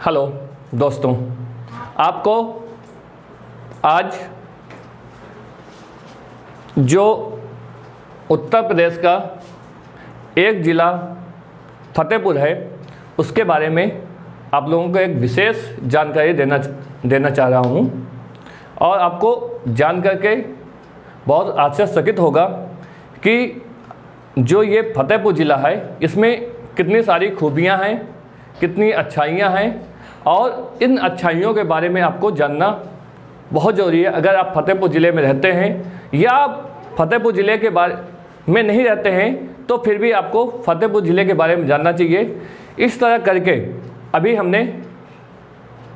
Hello दोस्तों, आपको आज जो उत्तर प्रदेश का एक ज़िला फतेहपुर है उसके बारे में आप लोगों को एक विशेष जानकारी देना चाह रहा हूँ और आपको जान करके बहुत आश्चर्यचकित होगा कि जो ये फतेहपुर ज़िला है इसमें कितनी सारी खूबियाँ हैं, कितनी अच्छाइयाँ हैं और इन अच्छाइयों के बारे में आपको जानना बहुत ज़रूरी है। अगर आप फतेहपुर ज़िले में रहते हैं या आप फतेहपुर ज़िले के बारे में नहीं रहते हैं तो फिर भी आपको फतेहपुर ज़िले के बारे में जानना चाहिए। इस तरह करके अभी हमने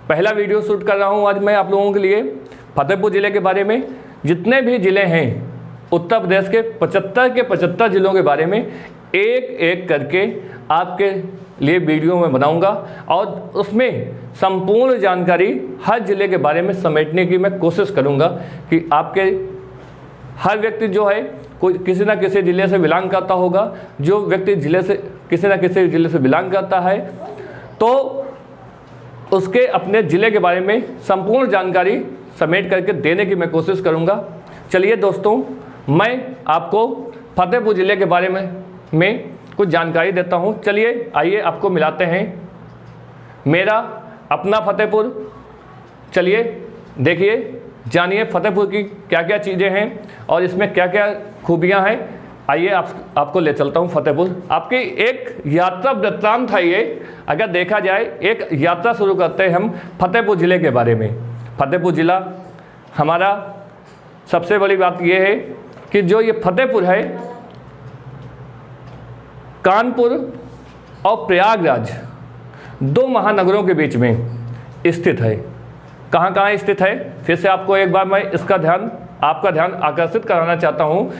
पहला वीडियो शूट कर रहा हूँ आज मैं आप लोगों के लिए फतेहपुर ज़िले के बारे में। जितने भी ज़िले हैं उत्तर प्रदेश के 75 ज़िलों के बारे में एक एक करके आपके लिए वीडियो में बनाऊंगा और उसमें संपूर्ण जानकारी हर ज़िले के बारे में समेटने की मैं कोशिश करूंगा कि आपके हर व्यक्ति जो है कोई किसी ना किसी ज़िले से बिलोंग करता होगा। जो व्यक्ति किसी ना किसी ज़िले से बिलोंग करता है तो उसके अपने ज़िले के बारे में संपूर्ण जानकारी समेट करके देने की मैं कोशिश करूंगा। चलिए दोस्तों, मैं आपको फतेहपुर ज़िले के बारे में कुछ जानकारी देता हूं। चलिए आइए आपको मिलाते हैं मेरा अपना फतेहपुर। चलिए देखिए, जानिए फतेहपुर की क्या क्या चीज़ें हैं और इसमें क्या क्या खूबियां हैं। आइए आपको ले चलता हूं फतेहपुर। आपकी एक यात्रा वृत्तांत है ये। अगर देखा जाए एक यात्रा शुरू करते हैं हम फतेहपुर ज़िले के बारे में। फतेहपुर ज़िला हमारा सबसे बड़ी बात यह है कि जो ये फतेहपुर है कानपुर और प्रयागराज दो महानगरों के बीच में स्थित है। कहाँ कहाँ स्थित है, फिर से आपको एक बार मैं आपका ध्यान आकर्षित कराना चाहता हूँ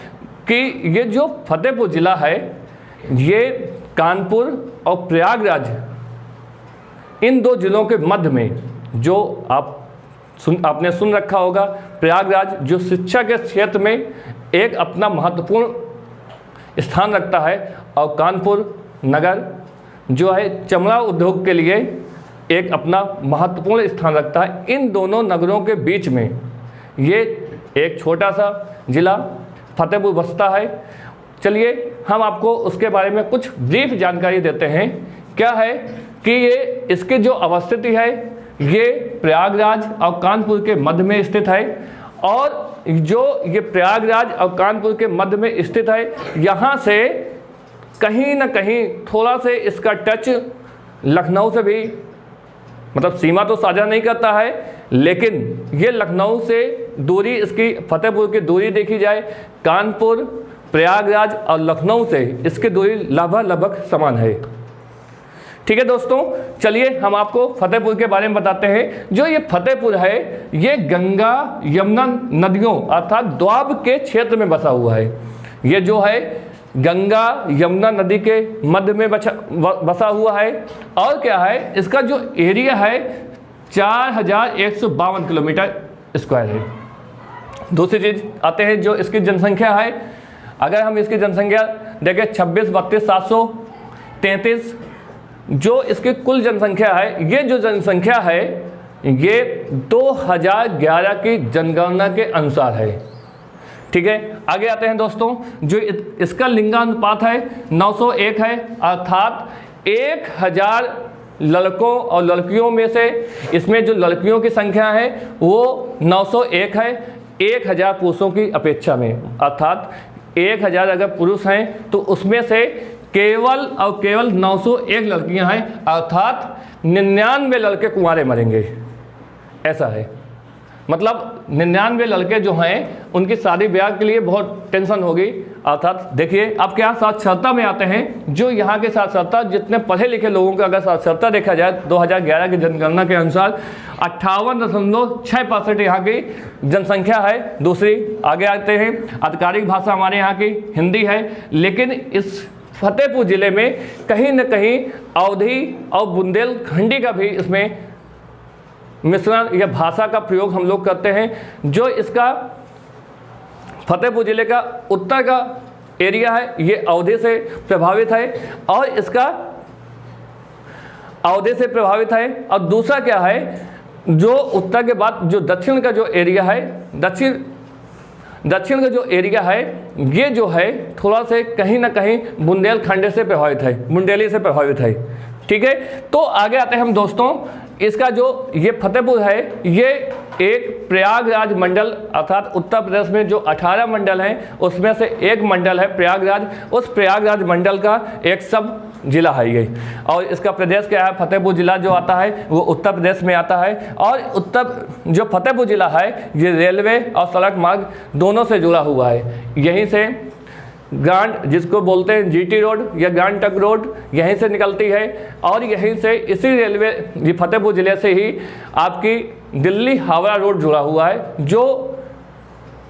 कि ये जो फतेहपुर ज़िला है ये कानपुर और प्रयागराज इन दो ज़िलों के मध्य में, जो आपने सुन रखा होगा, प्रयागराज जो शिक्षा के क्षेत्र में एक अपना महत्वपूर्ण स्थान रखता है और कानपुर नगर जो है चमड़ा उद्योग के लिए एक अपना महत्वपूर्ण स्थान रखता है। इन दोनों नगरों के बीच में ये एक छोटा सा ज़िला फतेहपुर बसता है। चलिए हम आपको उसके बारे में कुछ ब्रीफ जानकारी देते हैं। क्या है कि ये इसकी जो अवस्थिति है ये प्रयागराज और कानपुर के मध्य में स्थित है और जो ये प्रयागराज और कानपुर के मध्य में स्थित है यहाँ से कहीं ना कहीं थोड़ा से इसका टच लखनऊ से भी, मतलब सीमा तो साझा नहीं करता है, लेकिन ये लखनऊ से दूरी, इसकी फतेहपुर की दूरी देखी जाए कानपुर, प्रयागराज और लखनऊ से इसकी दूरी लगभग समान है। ठीक है दोस्तों, चलिए हम आपको फतेहपुर के बारे में बताते हैं। जो ये फतेहपुर है ये गंगा यमुना नदियों अर्थात द्वाब के क्षेत्र में बसा हुआ है। ये जो है गंगा यमुना नदी के मध्य में बसा हुआ है और क्या है, इसका जो एरिया है 4152 किलोमीटर स्क्वायर है। दूसरी चीज़ आते हैं जो इसकी जनसंख्या है। अगर हम इसकी जनसंख्या देखें 26-32-733, जो इसकी कुल जनसंख्या है, ये जो जनसंख्या है ये 2011 की जनगणना के अनुसार है। ठीक है, आगे आते हैं दोस्तों। जो इसका लिंगानुपात है 901 है, अर्थात 1000 लड़कों और लड़कियों में से इसमें जो लड़कियों की संख्या है वो 901 है 1000 पुरुषों की अपेक्षा में। अर्थात 1000 अगर पुरुष हैं तो उसमें से केवल 901 लड़कियां हैं, अर्थात 99 लड़के कुंवारे मरेंगे। ऐसा है, मतलब 99 लड़के जो हैं उनकी शादी ब्याह के लिए बहुत टेंशन होगी। अर्थात देखिए आप क्या साक्षरता में आते हैं। जो यहाँ के साक्षरता, जितने पढ़े लिखे लोगों का अगर साक्षरता देखा जाए 2011 की जनगणना के अनुसार 58.6% यहाँ की जनसंख्या है। दूसरी आगे आते हैं, आधिकारिक भाषा हमारे यहाँ की हिंदी है, लेकिन इस फतेहपुर ज़िले में कहीं न कहीं अवधी और बुंदेलखंडी का भी इसमें मिश्रण या भाषा का प्रयोग हम लोग करते हैं। जो इसका फतेहपुर ज़िले का उत्तर का एरिया है ये अवधी से प्रभावित है और इसका अवधि से प्रभावित है। और दूसरा क्या है, जो उत्तर के बाद जो दक्षिण का जो एरिया है, दक्षिण का जो एरिया है ये जो है थोड़ा से कहीं ना कहीं बुंदेलखंड से प्रभावित है, बुंदेली से प्रभावित है। ठीक है, तो आगे आते हैं हम दोस्तों। इसका जो ये फतेहपुर है ये एक प्रयागराज मंडल, अर्थात उत्तर प्रदेश में जो 18 मंडल हैं उसमें से एक मंडल है प्रयागराज। उस प्रयागराज मंडल का एक सब जिला है ये। और इसका प्रदेश क्या है, फतेहपुर जिला जो आता है वो उत्तर प्रदेश में आता है। और जो फतेहपुर जिला है ये रेलवे और सड़क मार्ग दोनों से जुड़ा हुआ है। यहीं से ग्रांड, जिसको बोलते हैं जीटी रोड या ग्रांड ट्रंक रोड, यहीं से निकलती है। और यहीं से इसी रेलवे फतेहपुर जिले से ही आपकी दिल्ली हावड़ा रोड जुड़ा हुआ है जो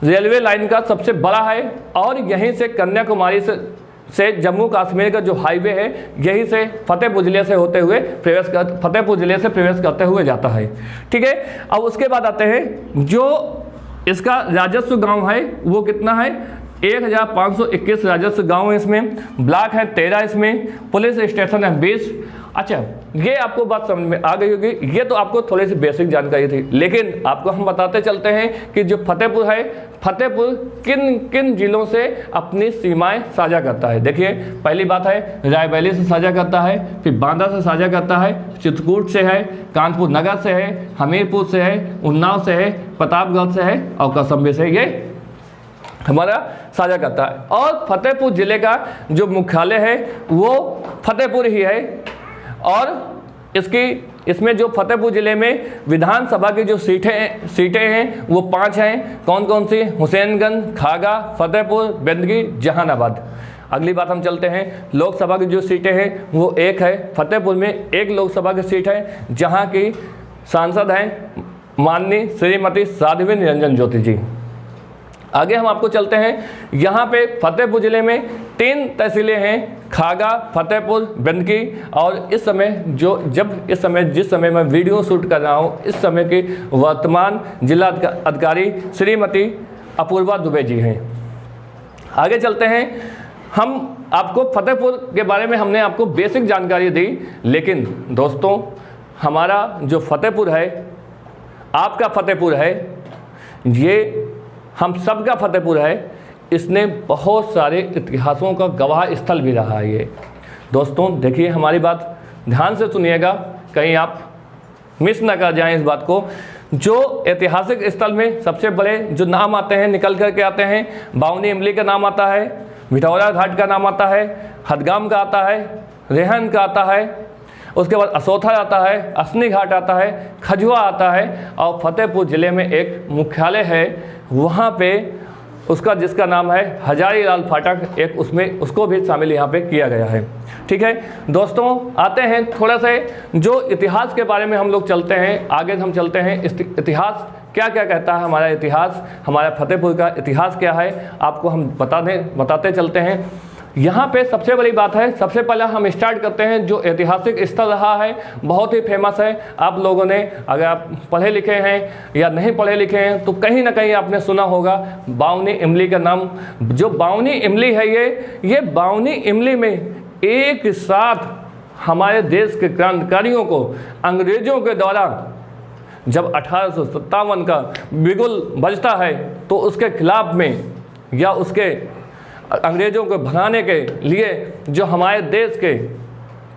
रेलवे लाइन का सबसे बड़ा है। और यहीं से कन्याकुमारी से जम्मू कश्मीर का जो हाईवे है यहीं से फतेहपुर जिले से होते हुए फतेहपुर जिले से प्रवेश करते हुए जाता है। ठीक है, अब उसके बाद आते हैं जो इसका राजस्व गांव है वो कितना है, 1521 राजस्व गांव है इसमें, ब्लॉक है 13 इसमें, पुलिस स्टेशन है 20। अच्छा, ये आपको बात समझ में आ गई होगी। ये तो आपको थोड़ी सी बेसिक जानकारी थी, लेकिन आपको हम बताते चलते हैं कि जो फतेहपुर है, फतेहपुर किन किन जिलों से अपनी सीमाएं साझा करता है। देखिए, पहली बात है रायबरेली से साझा करता है, फिर बांदा से साझा करता है, चित्रकूट से है, कानपुर नगर से है, हमीरपुर से है, उन्नाव से है, प्रतापगढ़ से है और कौशाम्बी से ये हमारा साझा करता है। और फतेहपुर जिले का जो मुख्यालय है वो फतेहपुर ही है। और इसमें जो फतेहपुर जिले में विधानसभा की जो सीटें हैं वो 5 हैं। कौन कौन सी, हुसैनगंज, खागा, फतेहपुर, बेंदगी, जहानाबाद। अगली बात हम चलते हैं, लोकसभा की जो सीटें हैं वो 1 है। फतेहपुर में 1 लोकसभा की सीट है जहाँ की सांसद हैं माननीय श्रीमती साध्वी निरंजन ज्योति जी। आगे हम आपको चलते हैं, यहाँ पे फतेहपुर जिले में 3 तहसीलें हैं, खागा, फतेहपुर, बेंदकी। और इस समय जिस समय मैं वीडियो शूट कर रहा हूँ इस समय की वर्तमान जिला अधिकारी श्रीमती अपूर्वा दुबे जी हैं। आगे चलते हैं, हम आपको फतेहपुर के बारे में हमने आपको बेसिक जानकारी दी, लेकिन दोस्तों हमारा जो फतेहपुर है, आपका फतेहपुर है, ये हम सब का फतेहपुर है, इसने बहुत सारे इतिहासों का गवाह स्थल भी रहा है ये। दोस्तों देखिए, हमारी बात ध्यान से सुनिएगा, कहीं आप मिस ना कर जाएं इस बात को। जो ऐतिहासिक स्थल में सबसे बड़े जो नाम आते हैं, निकल कर के आते हैं, बावनी इमली का नाम आता है, भिठौरा घाट का नाम आता है, हदगाम का आता है, रेहन का आता है, उसके बाद असोथर आता है, असनी घाट आता है, खजुआ आता है। और फतेहपुर ज़िले में एक मुख्यालय है, वहाँ पे उसका जिसका नाम है हजारी लाल फाटक, एक उसमें उसको भी शामिल यहाँ पे किया गया है। ठीक है दोस्तों, आते हैं थोड़ा सा जो इतिहास के बारे में हम लोग चलते हैं, आगे हम चलते हैं इतिहास क्या क्या कहता है, हमारा इतिहास, हमारा फतेहपुर का इतिहास क्या है आपको हम बताते चलते हैं। यहाँ पे सबसे बड़ी बात है, सबसे पहले हम स्टार्ट करते हैं जो ऐतिहासिक स्थल रहा है, बहुत ही फेमस है। आप लोगों ने, अगर आप पढ़े लिखे हैं या नहीं पढ़े लिखे हैं तो कहीं ना कहीं आपने सुना होगा बावनी इमली का नाम। जो बावनी इमली है ये बावनी इमली में एक साथ हमारे देश के क्रांतिकारियों को अंग्रेजों के द्वारा जब 1857 का बिगुल बजता है तो उसके खिलाफ में या उसके अंग्रेज़ों को भगाने के लिए जो हमारे देश के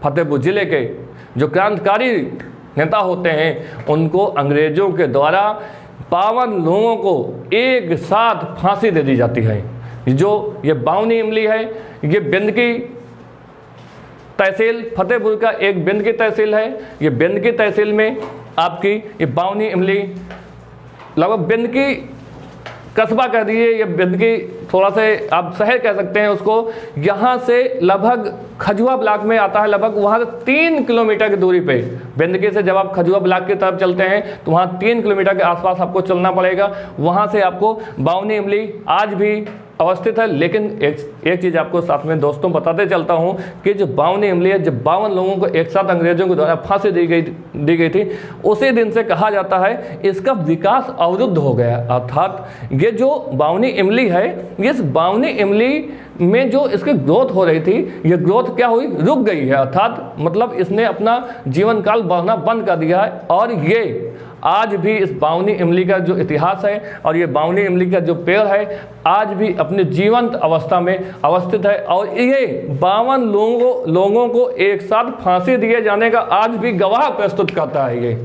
फतेहपुर ज़िले के जो क्रांतिकारी नेता होते हैं उनको अंग्रेज़ों के द्वारा 52 लोगों को एक साथ फांसी दे दी जाती है। जो ये बावनी इमली है, ये बेंदकी तहसील, फतेहपुर का एक बेंदकी तहसील है। ये बेंदकी तहसील में आपकी ये बावनी इमली, लगभग बेंदकी कस्बा कह दीजिए, ये बेंदकी थोड़ा से आप शहर कह सकते हैं उसको, यहाँ से लगभग खजुआ ब्लॉक में आता है। लगभग वहाँ से 3 किलोमीटर की दूरी पे, बेंदकी से जब आप खजुआ ब्लॉक की तरफ चलते हैं तो वहाँ 3 किलोमीटर के आसपास आपको चलना पड़ेगा। वहाँ से आपको बावनी इमली आज भी अवस्थित है। लेकिन एक चीज़ आपको साथ में दोस्तों बताते चलता हूँ कि जो बावनी इमली है, जब 52 लोगों को एक साथ अंग्रेजों के द्वारा फांसी दी गई थी, उसी दिन से कहा जाता है इसका विकास अवरुद्ध हो गया। अर्थात ये जो बावनी इमली है, इस बावनी इमली में जो इसकी ग्रोथ हो रही थी, ये ग्रोथ क्या हुई, रुक गई है। अर्थात मतलब इसने अपना जीवन काल बढ़ना बंद कर दिया है। और ये आज भी इस बावनी इमली का जो इतिहास है और ये बावनी इमली का जो पेड़ है, आज भी अपने जीवंत अवस्था में अवस्थित है। और ये 52 लोगों को एक साथ फांसी दिए जाने का आज भी गवाह प्रस्तुत करता है। ये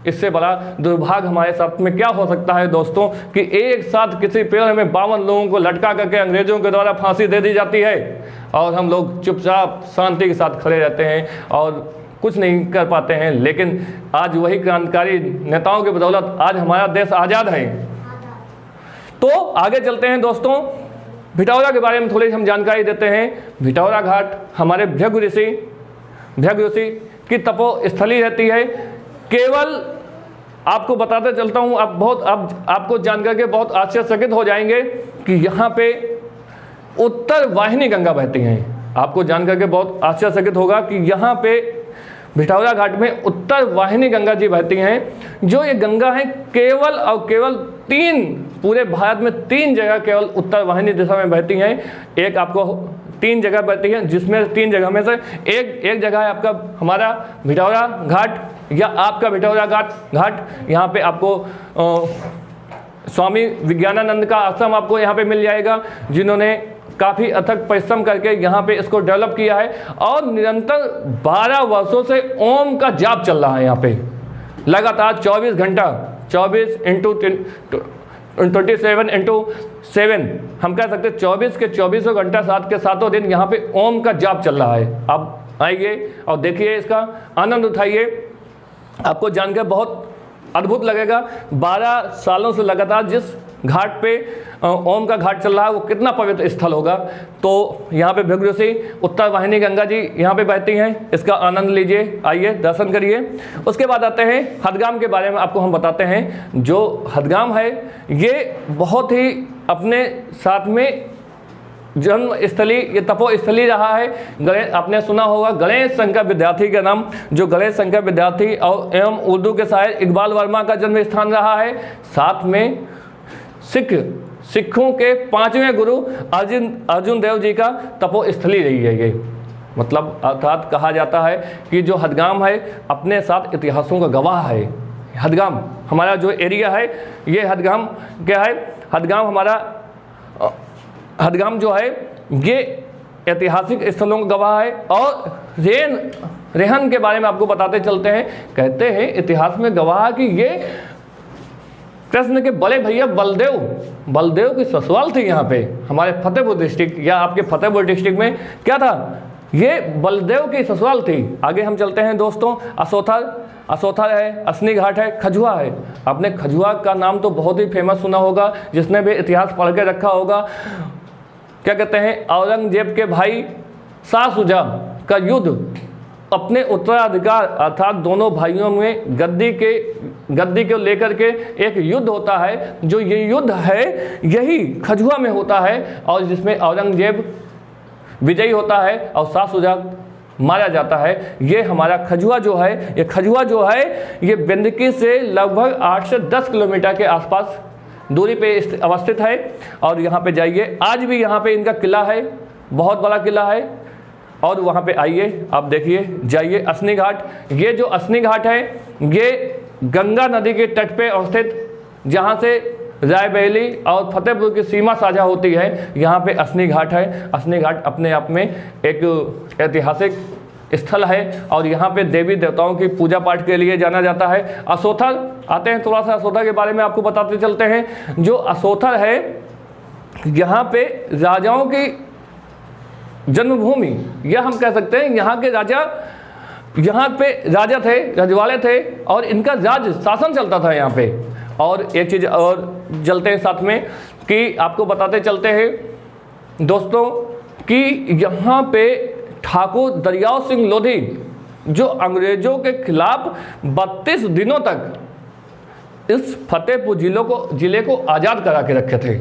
इससे बड़ा दुर्भाग्य हमारे साथ में क्या हो सकता है दोस्तों, कि एक साथ किसी पेड़ में 52 लोगों को लटका करके अंग्रेजों के द्वारा फांसी दे दी जाती है और हम लोग चुपचाप शांति के साथ खड़े रहते हैं और कुछ नहीं कर पाते हैं। लेकिन आज वही क्रांतिकारी नेताओं की बदौलत आज हमारा देश आज़ाद है। तो आगे चलते हैं दोस्तों, भिटौरा के बारे में थोड़ी हम जानकारी देते हैं। भिटौरा घाट हमारे भृगु ऋषि की तपोस्थली रहती है। केवल आपको बताते चलता हूँ, आपको जानकर के बहुत आश्चर्यचकित हो जाएंगे कि यहाँ पे उत्तर वाहिनी गंगा बहती हैं। आपको जानकर के बहुत आश्चर्यचकित होगा कि यहाँ पे भिटौरा घाट में उत्तर वाहिनी गंगा जी बहती हैं। जो ये गंगा है केवल और केवल 3, पूरे भारत में 3 जगह केवल उत्तर वाहिनी दिशा में बहती हैं। एक आपको 3 जगह बहती हैं, जिसमें 3 जगह में से एक जगह है आपका हमारा भिटौरा घाट या आपका भिटौरा घाट। यहाँ पे आपको स्वामी विज्ञानानंद का आश्रम आपको यहाँ पे मिल जाएगा, जिन्होंने काफ़ी अथक परिश्रम करके यहाँ पे इसको डेवलप किया है। और निरंतर 12 वर्षों से ओम का जाप चल रहा है यहाँ पे, लगातार 24 घंटा, 24 इंटू 27 हम कह सकते हैं 24 के 24 घंटा 7 के 7 दिन यहाँ पे ओम का जाप चल रहा है। अब आइए और देखिए, इसका आनंद उठाइए, आपको जानकर बहुत अद्भुत लगेगा। 12 सालों से लगातार जिस घाट पे ओम का घाट चल रहा है वो कितना पवित्र स्थल होगा। तो यहाँ पे भृगु ऋषि उत्तर वाहिनी गंगा जी यहाँ पे बहती हैं, इसका आनंद लीजिए, आइए दर्शन करिए। उसके बाद आते हैं हदगाम के बारे में आपको हम बताते हैं। जो हदगाम है ये बहुत ही अपने साथ में जन्म स्थली, ये तपोस्थली रहा है। आपने सुना होगा गणेश शंकर विद्यार्थी का नाम, जो गणेश शंकर विद्यार्थी और एवं उर्दू के शायर इकबाल वर्मा का जन्म स्थान रहा है। साथ में सिखों के 5वें गुरु अर्जुन देव जी का तपोस्थली रही है ये। मतलब अर्थात कहा जाता है कि जो हदगाम है अपने साथ इतिहासों का गवाह है। हदगाम हमारा जो एरिया है, ये हदगाम क्या है, हदगाम जो है ये ऐतिहासिक स्थलों का गवाह है। और रेहन के बारे में आपको बताते चलते हैं। कहते हैं इतिहास में गवाह कि ये कृष्ण के बड़े भैया बलदेव की ससुराल थी यहाँ पे, हमारे फतेहपुर डिस्ट्रिक्ट या आपके फतेहपुर डिस्ट्रिक्ट में क्या था, ये बलदेव की ससुराल थी। आगे हम चलते हैं दोस्तों, असोथर है, असनी घाट है, खजुआ है। आपने खजुआ का नाम तो बहुत ही फेमस सुना होगा, जिसने भी इतिहास पढ़ के रखा होगा। क्या कहते हैं, औरंगजेब के भाई शाह शुजा का युद्ध, अपने उत्तराधिकार अर्थात दोनों भाइयों में गद्दी को लेकर के एक युद्ध होता है। जो ये युद्ध है यही खजुआ में होता है और जिसमें औरंगजेब विजयी होता है और शाह शुजा मारा जाता है। ये हमारा खजुआ जो है ये बिंदकी से लगभग 8 से 10 किलोमीटर के आसपास दूरी पे अवस्थित है। और यहाँ पे जाइए, आज भी यहाँ पे इनका किला है, बहुत बड़ा किला है। और वहाँ पे आइए, आप देखिए, जाइए असनी घाट। ये जो असनी घाट है ये गंगा नदी के तट पे अवस्थित, जहाँ से रायबरेली और फतेहपुर की सीमा साझा होती है, यहाँ पे असनी घाट है। असनी घाट अपने आप में एक ऐतिहासिक स्थल है और यहाँ पे देवी देवताओं की पूजा पाठ के लिए जाना जाता है। असोथर आते हैं, थोड़ा सा असोथर के बारे में आपको बताते चलते हैं। जो असोथर है यहाँ पे राजाओं की जन्मभूमि, यह हम कह सकते हैं। यहाँ के राजा, यहाँ पे राजा थे, रजवाड़े थे और इनका राज शासन चलता था यहाँ पे। और एक चीज़ और चलते हैं साथ में कि आपको बताते चलते हैं दोस्तों कि यहाँ पे ठाकुर दरियाव सिंह लोधी जो अंग्रेजों के खिलाफ 32 दिनों तक इस फतेहपुर जिले को आज़ाद करा के रखे थे।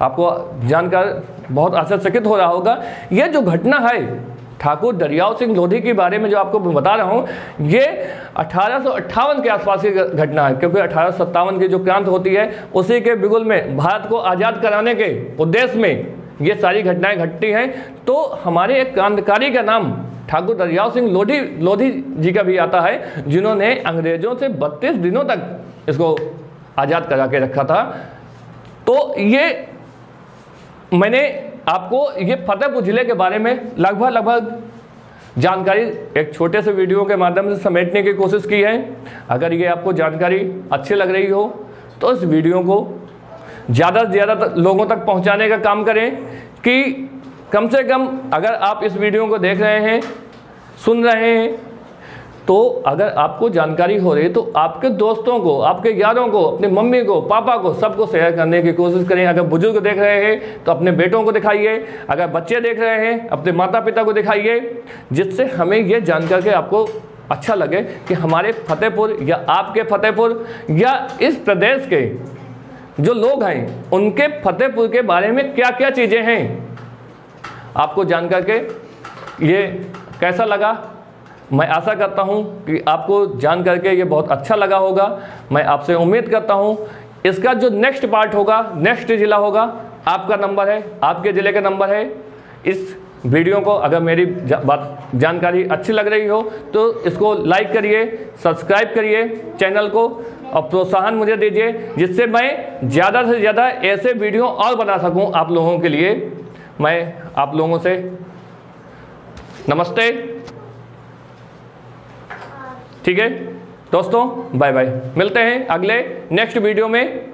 आपको जानकर बहुत आश्चर्यचकित हो रहा होगा। ये जो घटना है ठाकुर दरियाव सिंह लोधी के बारे में जो आपको बता रहा हूँ, ये 1858 के आसपास की घटना है, क्योंकि 1857 की जो क्रांति होती है उसी के बिगुल में भारत को आज़ाद कराने के उद्देश्य में ये सारी घटनाएं घटती हैं। तो हमारे एक क्रांतिकारी का नाम ठाकुर दरियाव सिंह लोधी जी का भी आता है, जिन्होंने अंग्रेजों से 32 दिनों तक इसको आज़ाद करा के रखा था। तो ये मैंने आपको ये फतेहपुर ज़िले के बारे में लगभग जानकारी एक छोटे से वीडियो के माध्यम से समेटने की कोशिश की है। अगर ये आपको जानकारी अच्छी लग रही हो तो इस वीडियो को ज़्यादा से ज़्यादा लोगों तक पहुंचाने का काम करें, कि कम से कम अगर आप इस वीडियो को देख रहे हैं, सुन रहे हैं, तो अगर आपको जानकारी हो रही है तो आपके दोस्तों को, आपके यारों को, अपने मम्मी को, पापा को, सबको शेयर करने की कोशिश करें। अगर बुजुर्ग देख रहे हैं तो अपने बेटों को दिखाइए, अगर बच्चे देख रहे हैं अपने माता पिता को दिखाइए, जिससे हमें ये जानकर के आपको अच्छा लगे कि हमारे फतेहपुर या आपके फतेहपुर या इस प्रदेश के जो लोग हैं उनके फतेहपुर के बारे में क्या क्या चीज़ें हैं। आपको जान करके ये कैसा लगा? मैं आशा करता हूँ कि आपको जान करके ये बहुत अच्छा लगा होगा। मैं आपसे उम्मीद करता हूँ इसका जो नेक्स्ट पार्ट होगा, नेक्स्ट ज़िला होगा, आपका नंबर है, आपके ज़िले का नंबर है। इस वीडियो को अगर मेरी जानकारी अच्छी लग रही हो तो इसको लाइक करिए, सब्सक्राइब करिए चैनल को और प्रोत्साहन मुझे दीजिए, जिससे मैं ज़्यादा से ज़्यादा ऐसे वीडियो और बना सकूं आप लोगों के लिए। मैं आप लोगों से नमस्ते, ठीक है दोस्तों, बाय बाय। मिलते हैं अगले नेक्स्ट वीडियो में।